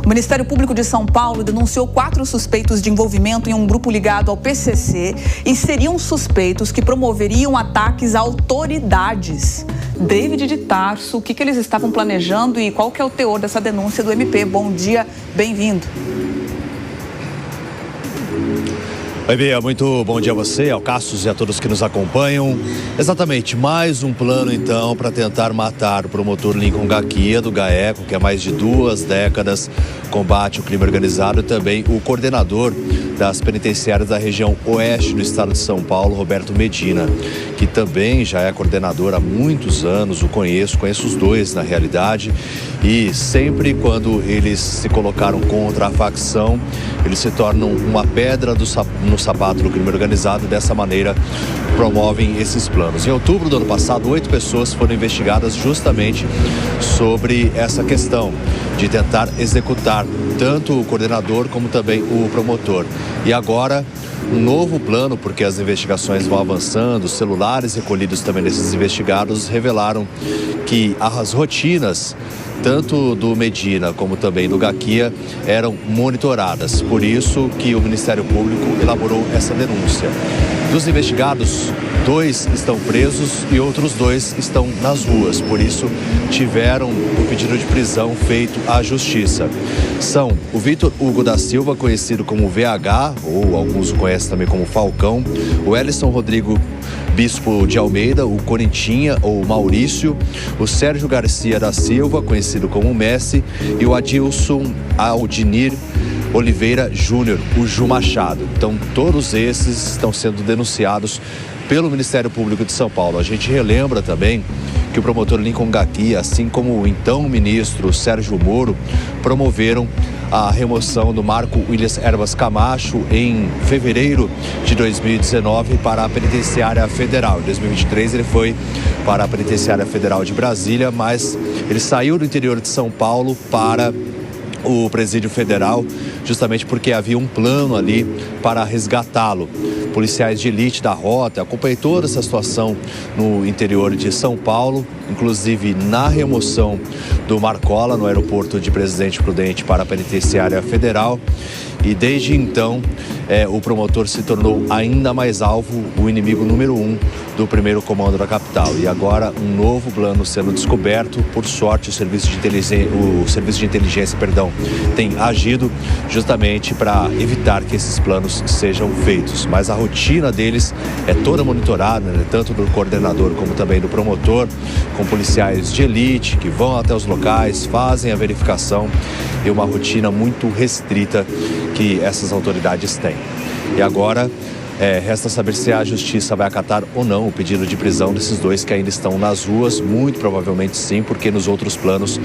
O Ministério Público de São Paulo denunciou 4 suspeitos de envolvimento em um grupo ligado ao PCC e seriam suspeitos que promoveriam ataques a autoridades. David de Tarso, o que eles estavam planejando e qual que é o teor dessa denúncia do MP? Bom dia, bem-vindo. Oi, Bia, muito bom dia a você, ao Cassius e a todos que nos acompanham. Exatamente, mais um plano então para tentar matar o promotor Lincoln Gakia do GAECO, que há mais de 2 décadas combate o crime organizado, e também o coordenador das penitenciárias da região oeste do estado de São Paulo, Roberto Medina, que também já é coordenador há muitos anos, o conheço os dois na realidade, e sempre quando eles se colocaram contra a facção, eles se tornam uma pedra no sapato do crime organizado, e dessa maneira promovem esses planos. Em outubro do ano passado, 8 pessoas foram investigadas justamente sobre essa questão de tentar executar tanto o coordenador como também o promotor. E agora, um novo plano, porque as investigações vão avançando, os celulares recolhidos também desses investigados revelaram que as rotinas tanto do Medina como também do Gakia eram monitoradas. Por isso que o Ministério Público elaborou essa denúncia. Dos investigados, 2 estão presos e outros 2 estão nas ruas. Por isso, tiveram o pedido de prisão feito à Justiça. São o Vitor Hugo da Silva, conhecido como VH, ou alguns o conhecem também como Falcão, o Ellison Rodrigo Bispo de Almeida, o Corintinha ou Maurício, o Sérgio Garcia da Silva, conhecido como Messi, e o Adilson Aldinir Oliveira Júnior, o Ju Machado. Então, todos esses estão sendo denunciados pelo Ministério Público de São Paulo. A gente relembra também que o promotor Lincoln Gakia, assim como o então ministro Sérgio Moro, promoveram a remoção do Marco Williams Erbas Camacho em fevereiro de 2019 para a Penitenciária Federal. Em 2023 ele foi para a Penitenciária Federal de Brasília, mas ele saiu do interior de São Paulo para o Presídio Federal, justamente porque havia um plano ali para resgatá-lo. Policiais de elite da Rota, acompanhei toda essa situação no interior de São Paulo, inclusive na remoção do Marcola no aeroporto de Presidente Prudente para a Penitenciária Federal. E desde então, o promotor se tornou ainda mais alvo, o inimigo número 1 do primeiro comando da capital. E agora um novo plano sendo descoberto. Por sorte, o serviço de inteligência, tem agido justamente para evitar que esses planos sejam feitos. Mas a rotina deles é toda monitorada, né? Tanto do coordenador como também do promotor, com policiais de elite que vão até os locais, fazem a verificação, e uma rotina muito restrita que essas autoridades têm. E agora resta saber se a Justiça vai acatar ou não o pedido de prisão desses 2 que ainda estão nas ruas. Muito provavelmente sim, porque nos outros planos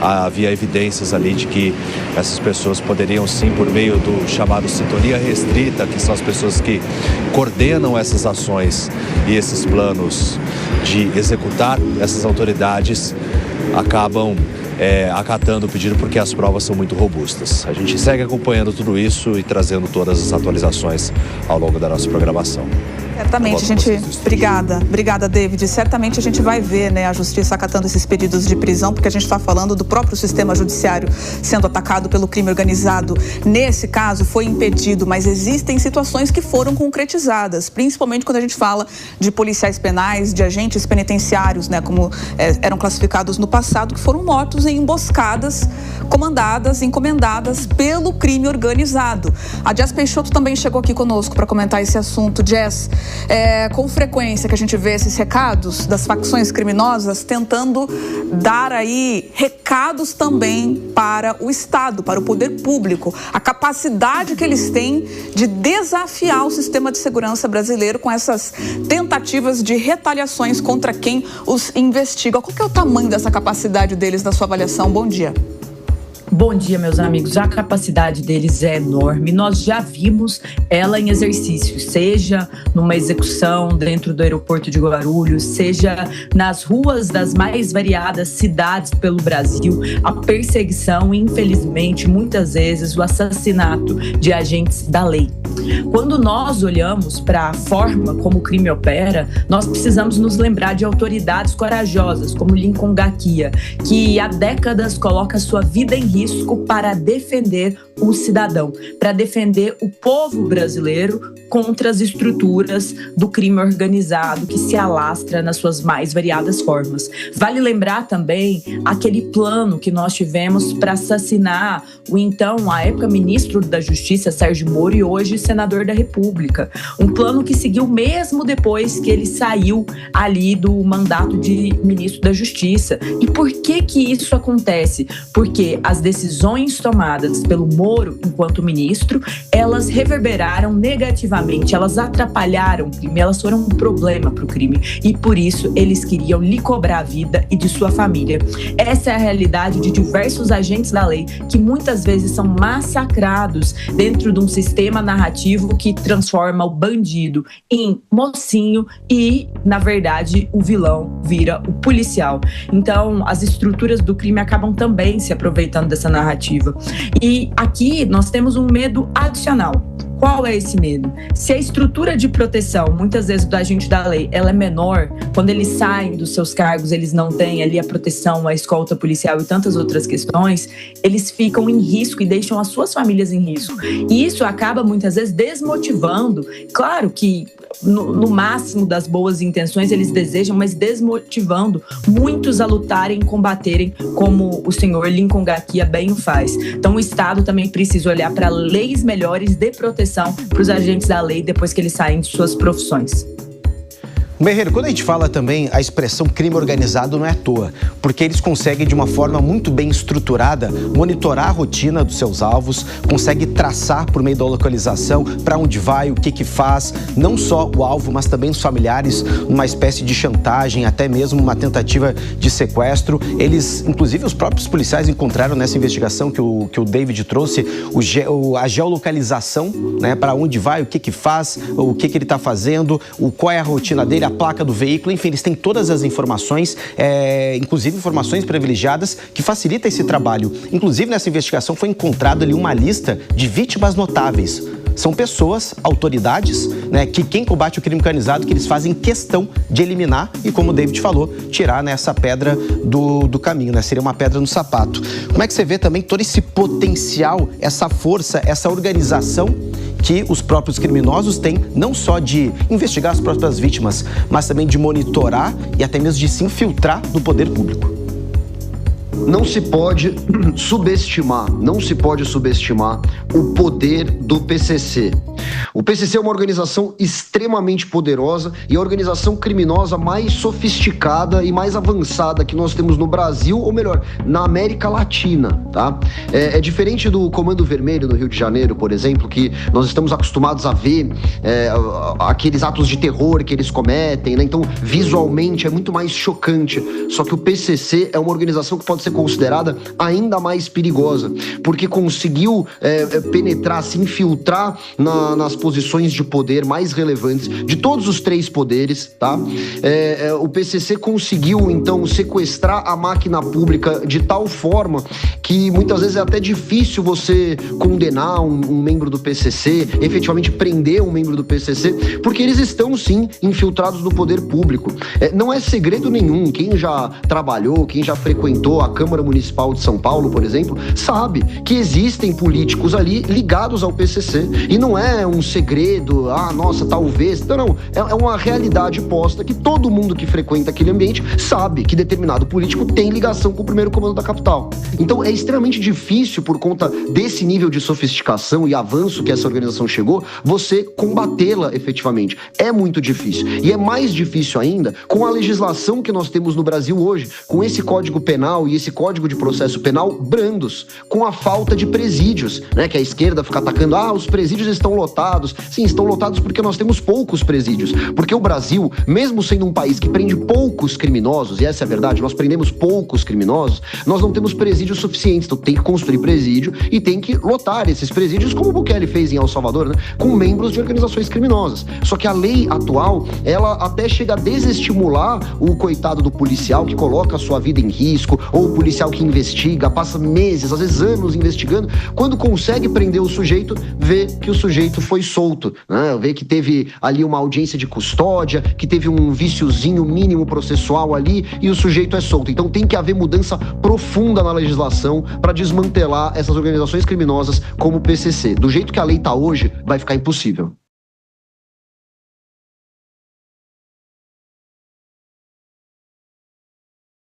havia evidências ali de que essas pessoas poderiam sim, por meio do chamado sintonia restrita, que são as pessoas que coordenam essas ações e esses planos de executar, essas autoridades acabam acatando o pedido porque as provas são muito robustas. A gente segue acompanhando tudo isso e trazendo todas as atualizações ao longo da nossa programação. Certamente, Obrigada, David. Certamente a gente vai ver, né, a Justiça acatando esses pedidos de prisão, porque a gente está falando do próprio sistema judiciário sendo atacado pelo crime organizado. Nesse caso, foi impedido, mas existem situações que foram concretizadas, principalmente quando a gente fala de policiais penais, de agentes penitenciários, né, como eram classificados no passado, que foram mortos em emboscadas encomendadas pelo crime organizado. A Jess Peixoto também chegou aqui conosco para comentar esse assunto. Jess, com frequência que a gente vê esses recados das facções criminosas tentando dar aí recados também para o Estado, para o poder público, a capacidade que eles têm de desafiar o sistema de segurança brasileiro com essas tentativas de retaliações contra quem os investiga. Qual que é o tamanho dessa capacidade deles na sua avaliação? Bom dia. Bom dia, meus amigos. A capacidade deles é enorme. Nós já vimos ela em exercício, seja numa execução dentro do aeroporto de Guarulhos, seja nas ruas das mais variadas cidades pelo Brasil, a perseguição e, infelizmente, muitas vezes o assassinato de agentes da lei. Quando nós olhamos para a forma como o crime opera, nós precisamos nos lembrar de autoridades corajosas, como Lincoln Gakia, que há décadas coloca sua vida em risco risco para defender o cidadão, para defender o povo brasileiro contra as estruturas do crime organizado que se alastra nas suas mais variadas formas. Vale lembrar também aquele plano que nós tivemos para assassinar o então, à época, ministro da Justiça, Sérgio Moro, e hoje senador da República. Um plano que seguiu mesmo depois que ele saiu ali do mandato de ministro da Justiça. E por que isso acontece? Porque as decisões tomadas pelo Moro enquanto ministro, elas reverberaram negativamente, elas atrapalharam o crime, elas foram um problema para o crime. E por isso eles queriam lhe cobrar a vida e de sua família. Essa é a realidade de diversos agentes da lei que muitas vezes são massacrados dentro de um sistema narrativo que transforma o bandido em mocinho e, na verdade, o vilão vira o policial. Então, as estruturas do crime acabam também se aproveitando dessa narrativa. E aqui nós temos um medo adicional. Qual é esse medo? Se a estrutura de proteção, muitas vezes do agente da lei, ela é menor, quando eles saem dos seus cargos, eles não têm ali a proteção, a escolta policial e tantas outras questões, eles ficam em risco e deixam as suas famílias em risco. E isso acaba muitas vezes desmotivando. Claro que no máximo das boas intenções eles desejam, mas desmotivando muitos a lutarem e combaterem, como o senhor Lincoln Garcia bem o faz. Então o Estado também precisa olhar para leis melhores de proteção para os agentes da lei depois que eles saem de suas profissões. Guerreiro, quando a gente fala também, a expressão crime organizado não é à toa, porque eles conseguem de uma forma muito bem estruturada monitorar a rotina dos seus alvos, conseguem traçar por meio da localização para onde vai, o que faz, não só o alvo, mas também os familiares, uma espécie de chantagem, até mesmo uma tentativa de sequestro. Eles, inclusive os próprios policiais encontraram nessa investigação que o David trouxe, a geolocalização, né, para onde vai, o que faz, o que ele está fazendo, qual é a rotina dele, a placa do veículo, enfim, eles têm todas as informações, inclusive informações privilegiadas que facilita esse trabalho. Inclusive, nessa investigação foi encontrada ali uma lista de vítimas notáveis. São pessoas, autoridades, né, que quem combate o crime organizado, que eles fazem questão de eliminar e, como o David falou, tirar essa pedra do caminho, né? Seria uma pedra no sapato. Como é que você vê também todo esse potencial, essa força, essa organização que os próprios criminosos têm, não só de investigar as próprias vítimas, mas também de monitorar e até mesmo de se infiltrar no poder público? Não se pode subestimar o poder do PCC. O PCC é uma organização extremamente poderosa e a organização criminosa mais sofisticada e mais avançada que nós temos no Brasil, ou melhor, na América Latina, tá? É diferente do Comando Vermelho no Rio de Janeiro, por exemplo, que nós estamos acostumados a ver aqueles atos de terror que eles cometem, né? Então, visualmente é muito mais chocante. Só que o PCC é uma organização que pode ser considerada ainda mais perigosa, porque conseguiu penetrar, se infiltrar nas posições de poder mais relevantes de todos os três poderes, tá? O PCC conseguiu, então, sequestrar a máquina pública de tal forma que muitas vezes é até difícil você condenar um membro do PCC, efetivamente prender um membro do PCC, porque eles estão, sim, infiltrados no poder público. Não é segredo nenhum, quem já trabalhou, quem já frequentou a Câmara Municipal de São Paulo, por exemplo, sabe que existem políticos ali ligados ao PCC, e não é um segredo, nossa, talvez, não, é uma realidade posta que todo mundo que frequenta aquele ambiente sabe que determinado político tem ligação com o primeiro comando da capital. Então é extremamente difícil, por conta desse nível de sofisticação e avanço que essa organização chegou, você combatê-la efetivamente. É muito difícil. E é mais difícil ainda com a legislação que nós temos no Brasil hoje, com esse Código Penal e esse Código de Processo Penal brandos, com a falta de presídios, né, que a esquerda fica atacando, os presídios estão lotados. Sim, estão lotados porque nós temos poucos presídios, porque o Brasil, mesmo sendo um país que prende poucos criminosos, e essa é a verdade, nós prendemos poucos criminosos, nós não temos presídios suficientes, então tem que construir presídio e tem que lotar esses presídios, como o Bukele fez em El Salvador, né, com membros de organizações criminosas. Só que a lei atual, ela até chega a desestimular o coitado do policial que coloca a sua vida em risco, ou o policial que investiga, passa meses, às vezes anos investigando, quando consegue prender o sujeito, vê que o sujeito foi solto, né? Vê que teve ali uma audiência de custódia, que teve um viciozinho mínimo processual ali e o sujeito é solto. Então tem que haver mudança profunda na legislação para desmantelar essas organizações criminosas como o PCC. Do jeito que a lei está hoje, vai ficar impossível.